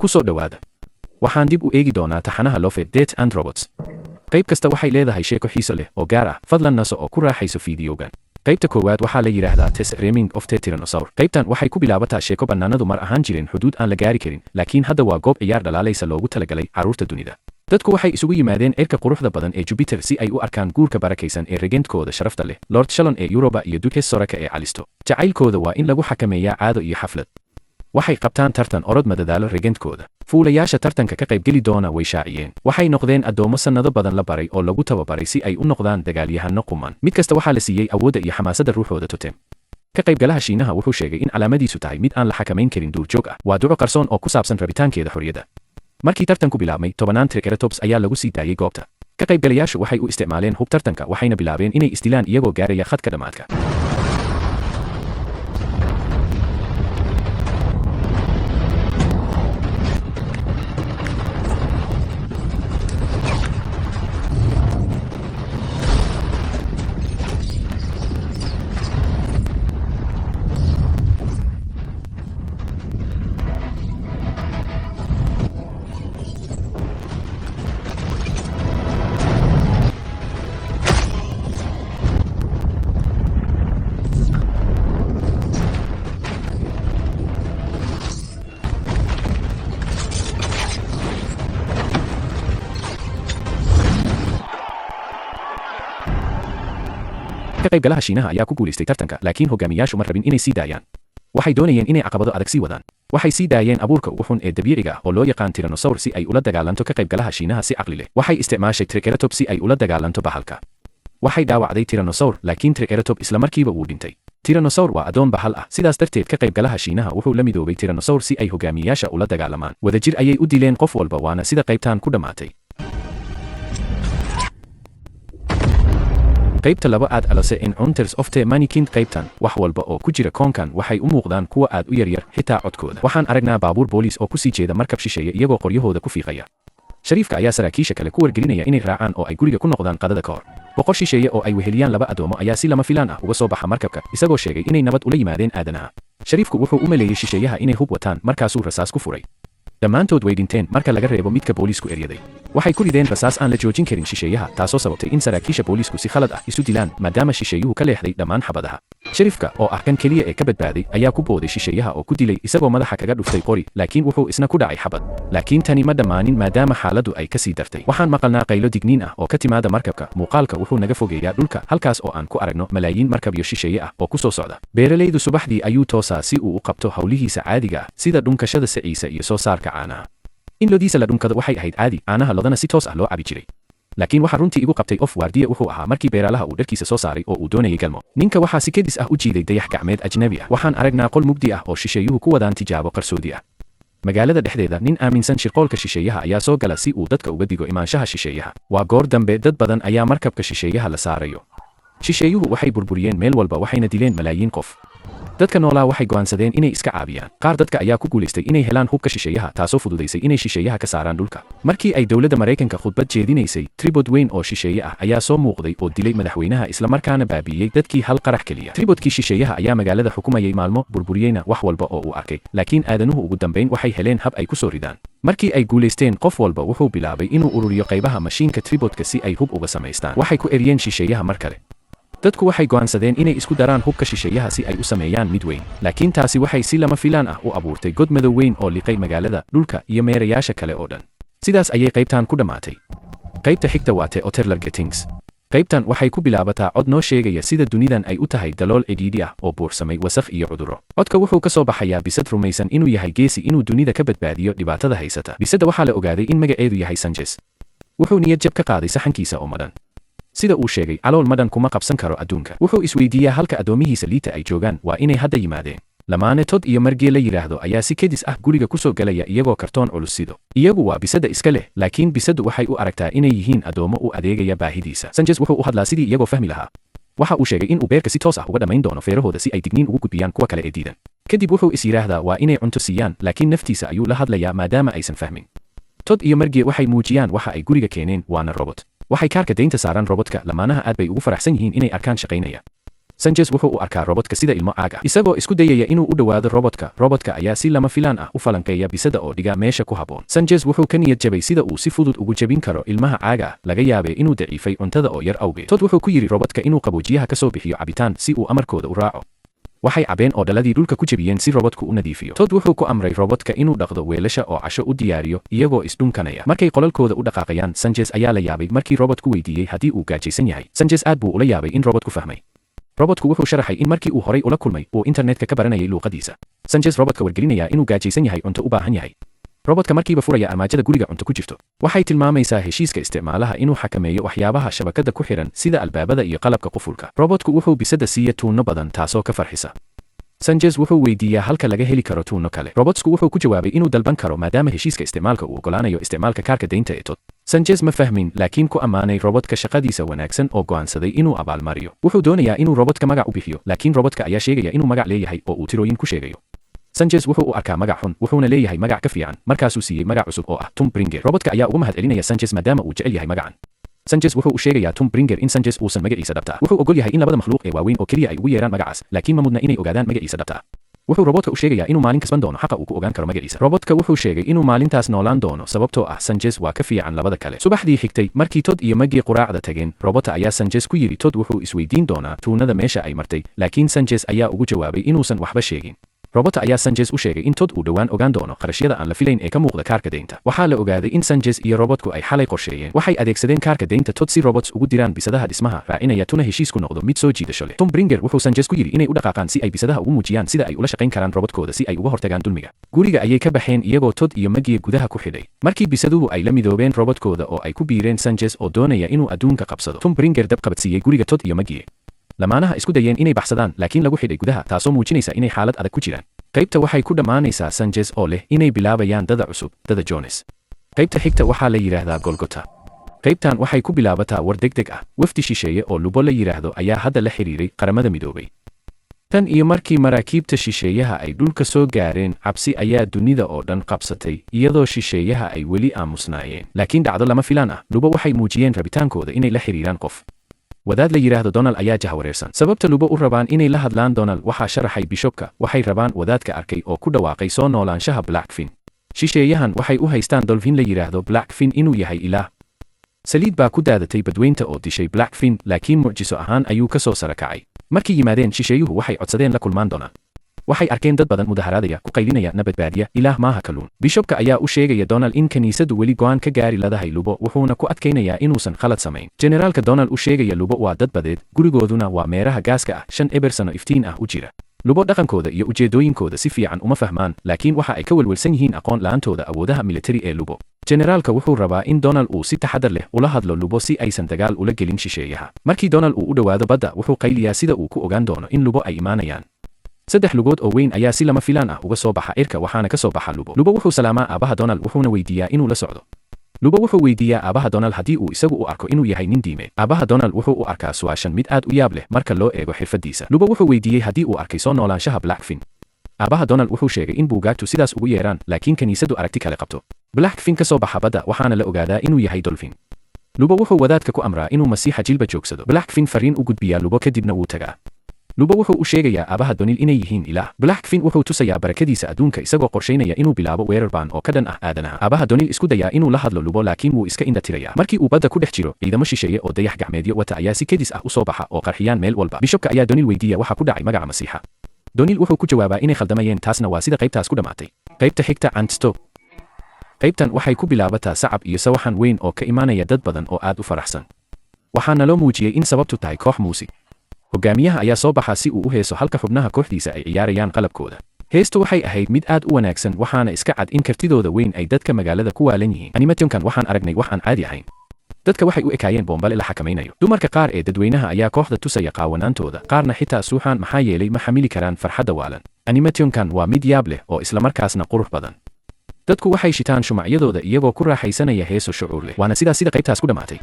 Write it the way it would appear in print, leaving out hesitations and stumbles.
ku soo dhowaada. Waxaan dib u eegi doonaa taxanaha Love, Death and Robots. qayb kasta waxay leedahay sheeko xiiso leh oo gaar ah, fadlan naso oo ku raaxayso fiidiyowgan. qaybta koowaad waxaa la yiraahdaa Tess Reming of the Tyrannosaur. qaybtan waxay ku bilaabataa sheeko bannaanadu mar ahaan jireen xuduud aan la gaari karin, laakiin hadda waa goob ciyaar dhalaalaysa loogu talagalay carruurta dunida. dadku waxay isugu yimaadeen cirka quruxda badan ee Jupiter si ay u arkaan guurka barakaysan ee regentkooda sharafta leh, Lord Shalon ee Europa iyo Duchess Soraka ee Calisto. jacaylkooda waa in lagu xakameeyaa caado iyo xaflad. waxay qabtaan tartan orod madadaalo regentkooda. fuulayaasha tartanka ka qaybgeli doona way shaaciyeen. waxay noqdeen addoomo sannado badan la baray oo lagu tababaray si ay u noqdaan dagaalyahano quman. mid kasta waxaa la siiyey awoodda iyo xamaasadda ruuxooda totem. ka qaybgalaha Shiinaha wuxuu sheegay in calaamadiisu tahay mid aan la xakamayn karin duurjoog ah. waa duco qarsoon oo ku saabsan rabitaankeeda xorriyadda. markii tartanku bilaabmay, 10 Triceratops ayaa lagu sii daayay goobta. ka qaybgalayaashu waxay u isticmaaleen hub tartanka waxayna bilaabeen inay isdilaan iyagoo gaaraya khadka dhamaadka. ka qaybgalaha Shiinaha ayaa ku guuleystay tartanka, laakiin hogaamiyaashu ma rabin inay sii daayaan. waxay doonayeen inay caqabado adag sii wadaan. waxay sii daayeen abuurka ugu xun ee dabiiciga ah oo loo yaqaan Tyrannosaur si ay ula dagaalanto ka qaybgalaha Shiinaha si caqli leh. waxay isticmaashay Triceratops si ay ula dagaalanto bahalka. waxay dhaawacday Tyrannosaur, laakiin Triceratops isla markiiba wuu dhintay. Tyrannosaur waa adoon bahal ah, sidaas darteed ka qaybgalaha Shiinaha wuxuu la midoobay Tyrannosaur si ay hogaamiyaasha ula dagaalamaan. wadajir ayay u dileen qof walba, waana sida qaybtan ku dhamaatay. qaybta labaad Alice in Hunters of the Mannequin. qaybtan wax walba oo ku jira koonkan waxay u muuqdaan kuwa aad u yaryar, xitaa codkooda. waxaan aragnaa baabuur booliis oo ku sii jeeda markab shisheeye iyagoo qoryahooda ku fiiqaya. shariifka ayaa saraakiisha kale ku wargelinaya inay raacaan oo ay guriga ku noqdaan qadada ka hor. boqor shisheeye oo ay weheliyaan 2 addoomo ayaa si lama filaan ah uga soo baxa markabka, isagoo sheegay inay nabad ula yimaadeen aadanaha. shariifku wuxuu u maleeyay shisheeyaha inay hub wataan, markaasuu rasaas ku furay. dhammaantood way dhinteen marka laga reebo midka booliisku eryaday. waxay ku rideen rasaas aan la joojin karin shisheeyaha, taasoo sababtay in saraakiisha booliisku si khalad ah isu dilaan maadaama shisheeyuhu ka leexday dhammaan xabadaha. shariifka oo ah kan keliya ee ka badbaaday ayaa ku booday shisheeyaha oo ku dilay isagoo madaxa kaga dhuftay qori, laakiin wuxuu isna ku dhacay xabad. laakiin tani ma dhammaanin maadaama xaaladdu ay ka sii dartay. waxaan maqalnaa qaylo digniin ah oo ka timaada markabka. muuqaalka wuxuu naga fogeeyaa dhulka, halkaas oo aan ku aragno malaayiin markabyo shisheeye ah oo ku soo socda. beeralaydu subaxdii ayuu toosaa si uu u qabto hawlihiisa caadiga ah sida dhunkashada siciisa iyo soo saarka caanaha. in lodiisa la dhunkado waxay ahayd caadi, caanaha lodana si toos ah loo cabi jiray. laakiin waxa runtii igu qabtay of waardiya wuxuu ahaa markii beeraalaha uu dharkiisa soo saaray oo uu doonayay galmo. ninka waxaa si kedis ah u jiiday dayax gacmeed ajnabi ah. waxaan aragnaa qol mugdi ah oo shisheeyuhu ku wadaan tijaabo qarsoodi ah. magaalada dhexdeeda, nin aaminsan shirqoolka shisheeyaha ayaa soo gala si uu dadka uga digo imaanshaha shisheeyaha. waa goor dambe, dad badan ayaa markabka shisheeyaha la saarayo. shisheeyuhu waxay burburiyeen meel walba waxayna dileen malaayiin qof. dadka noolaa waxay go'aansadeen inay iska caabiyaan. qaar dadka ayaa ku guuleystay inay helaan hubka shisheeyaha, taasoo fududaysay inay shisheeyaha ka saaraan dhulka. markii ay dowladda Mareykanka khudbad jeedinaysay, Tribord weyn oo shisheeye ah ayaa soo muuqday oo dilay madaxweynaha isla markaana baabi'iyey dadkii hal qarax keliya. Tribordkii shisheeyaha ayaa magaalada xukumayay maalmo, burburiyeyna wax walba oo uu arkay, laakiin aadanuhu ugu dambeyn waxay heleen hab ay ku soo ridaan. markii ay guuleysteen, qof walba wuxuu bilaabay inuu ururiyo qaybaha mashiinka Tribordka si ay hub uga samaystaan. waxay ku eriyeen shisheeyaha mar kale. dadku waxay go'aansadeen inay isku daraan hubka shisheeyaha si ay u sameeyaan mid weyn, laakiin taasi waxay si lama filaan ah u abuurtay god madow weyn oo liqay magaalada, dhulka iyo meerayaasha kale oo dhan. sidaas ayay qaybtan ku dhammaatay. qaybta xigta waa The Otterlargetings. qaybtan waxay ku bilaabataa cod noo sheegaya sida dunidan ay u tahay dalool cidhiidhi ah oo buursamay wasakh iyo cudurro. codka wuxuu ka soo baxayaa bisad rumaysan inuu yahay geesi inuu dunida ka badbaadiyo dhibaatada haysata. bisadda waxaa la ogaaday in magaceedu yahay Sanchez. wuxuu niyad jab ka qaaday saxankiisa oo madhan. sida uu sheegay, calool madhan kuma qabsan karo adduunka. wuxuu isweydiiyaa halka addoomihiisa liita ay joogaan, waa inay hadda yimaadeen. lamaane Todd iyo Margie la yiraahdo ayaa si kedis ah guriga ku soo galaya iyagoo kartoon culus sido. iyagu waa bisadda iska leh, laakiin bisaddu waxay u aragtaa inay yihiin addoomo u adeegaya baahidiisa. Sanchez wuxuu u hadlaa sidii iyagoo fahmi lahaa. waxa uu sheegay in uu beerka si toos ah uga dhammayn doono feerahooda si ay digniin ugu gudbiyaan kuwa kale ee diidan. kadib wuxuu is yiraahdaa waa inay cunto siiyaan, laakiin naftiisa ayuu la hadlayaa maadaama aysan fahmin. Todd iyo Margie waxay muujiyaan waxa ay guriga keeneen, waana robot. waxay kaarka deynta saaraan robotka. lamaanaha aad bay ugu faraxsan yihiin inay arkaan shaqaynaya. Sanchez wuxuu u arkaa robotka sida ilmo caag ah isagoo isku dayaya inuu u dhowaado robotka ayaa si lama filaan ah u falanqeeya bisada oo dhiga meesha ku habboon. Sanchez wuxuu ka niyad jabay sida uu si fudud ugu jabin karo ilmaha caaga ah laga yaabee inuu daciifay cuntada oo yar awgeed. Todd wuxuu ku yiri robotka inuu qaboojiyaha ka soo bixiyo cabitaan si uu amarkooda u raaco. Waxay cabeen oo dhaladii dhulka ku jabiyeen si robotku u nadiifiyo. Todd wuxuu ku amray robotka inuu dhaqdo weelasha oo casho u diyaariyo iyagoo isdhunkanaya. Markay qolalkooda u dhaqaaqayaan, Sanchez ayaa la yaabay markii robotku weydiiyey haddii uu gaajaysan yahay. Sanchez aad buu ula yaabay in robotku fahmay. Robotku wuxuu sharaxay in markii uu horay ula kulmay uu internetka ka baranayay luuqadiisa. Sanchez robotka wargelinaya inuu gaajaysan yahay cunto u baahan yahay. Robotka markiiba furaya armaajada guriga cunto ku jirto. Waxay tilmaamaysaa heshiiska isticmaalaha inuu xakameeyo waxyaabaha shabakada ku xiran sida albaabada iyo qalabka qufulka. Robotku wuxuu bisada siiya tuuno badan taasoo ka farxisa. Sanchez wuxuu weydiiyaa halka laga heli karo tuuno kale. Robotsku wuxuu ku jawaabay inuu dalban karo maadaama heshiiska isticmaalka uu ogolaanayo isticmaalka kaarka deynta ee Todd. Sanchez ma fahmin laakiin ku ammaanay robotka shaqadiisa wanaagsan oo go'aansaday inuu abaalmariyo. Wuxuu doonayaa inuu robotka magac u bixiyo, laakiin robotka ayaa sheegaya inuu magac leeyahay oo uu tirooyin ku sheegayo. Sanchez wuxuu u arkaa magac xun, wuxuuna leeyahay magac ka fiican, markaasuu siiyey magac cusub oo ah Tom Bringer. Robotka ayaa uga mahadcelinaya Sanchez maadaama uu jecel yahay magacan. Sanchez wuxuu u sheegayaa Tom Bringer in Sanchez uusan magaciisa dhabta ah. Wuxuu ogol yahay in labada makhluuq ee waaweyn oo keliya ay ugu yeeraan magacaas, laakiin ma mudna inay ogaadaan magaciisa dhabta ah. Wuxuu robotka u sheegayaa inuu maalin kasban doono xaqa uu ku ogaan karo magaciisa. Robotka wuxuu sheegay inuu maalintaas noolaan doono sababtoo ah Sanchez waa ka fiican labada kale. Subaxdii xigtay markii Todd iyo Maggie quraacda tageen, robota ayaa Sanchez ku yiri Todd wuxuu isweydiin doonaa tuunada meesha ay martay, laakiin Sanchez ayaa ugu jawaabay inuusan waxba sheegin. Robota ayaa Sanchez u sheegay in Todd uu dhowaan ogaan doono qarashyada aan la filayn ee ka muuqda kaarka deynta. Waxaa la ogaaday in Sanchez iyo robotku ay xalay qorsheeyeen. Waxay adeegsadeen kaarka deynta Todd si robots ugu diraan bisadaha dhismaha raacinaya tuna heshiisku noqdo mid soo jiidasho leh. Tom Bringer wuxuu Sanchez ku yiri inay u dhaqaaqaan si ay bisadaha ugu muujiyaan sida ay ula shaqayn karaan robotkooda si ay uga hortagaan dulmiga. Guriga ayay ka baxeen iyagoo Todd iyo Maggie gudaha ku xidhay. Markii bisaduhu ay la midoobeen robotkooda oo ay ku biireen Sanchez oo doonaya inuu adduunka qabsado. Tom Bringer dab qabadsiiyey guriga Todd iyo Maggie. Lamaanaha isku dayeen inay baxsadaan laakiin lagu xidhay gudaha taasoo muujinaysa inay xaalad adag ku jiraan. Qaybta waxay ku dhammaanaysaa Sanchez oo leh inay bilaabayaan dada cusub, dada Jones. Qaybta xigta waxaa la yiraahdaa Golgotha. Qaybtan waxay ku bilaabataa war degdeg ah. Wafdi shisheeye oo Lubo la yiraahdo ayaa hadda la xiriiray qaramada midoobay. Tan iyo markii maraakiibta shisheeyaha ay dhulka soo gaareen, cabsi ayaa dunida oo dhan qabsatay, iyadoo shisheeyaha ay weli aamusnaayeen. Laakiin dhacdo lama filaan ah, Lubo waxay muujiyeen rabitaankooda inay la xiriiraan qof. Wadaad la yiraahdo Donald ayaa jahawareersan. Sababta Lubo u rabaan inay la hadlaan Donald waxaa sharaxay bishopka, waxay rabaan wadaadka arkay oo ku dhawaaqay soo noolaanshaha Blackfin. Shisheeyahan waxay u haystaan Dolphin la yiraahdo Blackfin inuu yahay ilaah. Saliid baa ku daadatay badweynta oo dishay Blackfin, laakiin mucjiso ahaan ayuu ka soo sara kacay. Markii yimaadeen shisheeyuhu waxay codsadeen la kulmaan Donald. Waxay arkeen dad badan mudaharaadaya ku qaylinaya nabadbaadiya ilaah maaha kalluun. Bishopka ayaa u sheegaya Donald in kaniisadu weli go'aan ka gaari ladahay Lubo, wuxuuna ku adkaynayaa inuusan khalad samayn. Generaalka Donald u sheegaya Lubo waa dad badeed, gurigooduna waa meeraha gaaska ah, 5 eber sano iftiin ah u jira. Lubo dhaqankooda iyo ujeedooyinkooda si fiican uma fahmaan, laakiin waxa ay ka welwelsan yihiin aqoon la'aantooda awoodaha militari ee Lubo. Generaalka wuxuu rabaa in Donald uu si taxadar leh ula hadlo Lubo si aysan dagaal ula gelin shisheeyaha. Markii Donald uu u dhowaado badda, wuxuu qayliyaa sida uu ku ogaan doono in Lubo ay imaanayaan. 3 lugood oo weyn ayaa si lama filaan ah uga soo baxa irka waxaana ka soo baxa Lubo. Lubo wuxuu salaamaa aabaha Donald wuxuuna weydiiyaa inuu la socdo. Lubo wuxuu weydiiyaa aabaha Donald haddii uu isagu u arko inuu yahay nin diimeed. Aabaha Donald wuxuu u arkaa su'aashan mid aad u yaab leh marka loo eego xirfadiisa. Lubo wuxuu weydiiyey haddii uu arkay soo noolaanshaha Blackfin. Aabaha Donald wuxuu sheegay in buugaagtu sidaas ugu yeeraan, laakiin kaniisadu aragti kale qabto. Blackfin ka soo baxa badda waxaana la ogaadaa inuu yahay Dolphin. Lubo wuxuu wadaadka ku amraa inuu masiixa jilba joogsado. Blackfin fariin u gudbiyaa Lubo kadibna wuu tagaa. Lubo wuxuu u sheegayaa aabaha Donald inay yihiin ilaah. Blackfin wuxuu tusayaa barakadiisa adduunka isagoo qorsheynaya inuu bilaabo weerar baan oo ka dhan ah aadanaha. Aabaha Donald isku dayaa inuu la hadlo Lubo laakiin wuu iska indha tirayaa. Markii uu badda ku dhex jiro, ciidamo shisheeye oo dayax gacmeedyo wata ayaa si kedis ah u soo baxa oo qarxiyaan meel walba. Bishopka ayaa Donald weydiiya waxa ku dhacay magaca masiixa. Donald wuxuu ku jawaabaa inay khaldamayeen, taasna waa sida qaybtaas ku dhamaatay. Qaybta xigta Antstop. Qaybtan waxay ku bilaabataa sacab iyo sawaxan weyn oo ka imaanaya dad badan oo aad u faraxsan. Waxaana loo muujiyey in sababtu tahay koox muusig. Hogaamiyaha ayaa soo baxa si uu u heeso halka xubnaha kooxdiisa ay ciyaarayaan qalabkooda. Heestu waxay ahayd mid aad u wanaagsan waxaana iska cad in kartidooda weyn ay dadka magaalada ku waalan yihiin. Animationkan waxaan aragnay wax aan caadi ahayn. Dadka waxay u ekaayeen boombale la xakamaynayo. Dumarka qaar ee dadweynaha ayaa kooxda tusaya qaawanaantooda, qaarna xitaa suuxaan maxaa yeelay ma xamili karaan farxadda waalan. Animationkan waa mid yaab leh oo isla markaasna qurux badan. Dadku waxay shitaan shumacyadooda iyagoo ku raaxaysanaya heeso shucuur leh. Waana sida qaybtaas ku dhamaatay.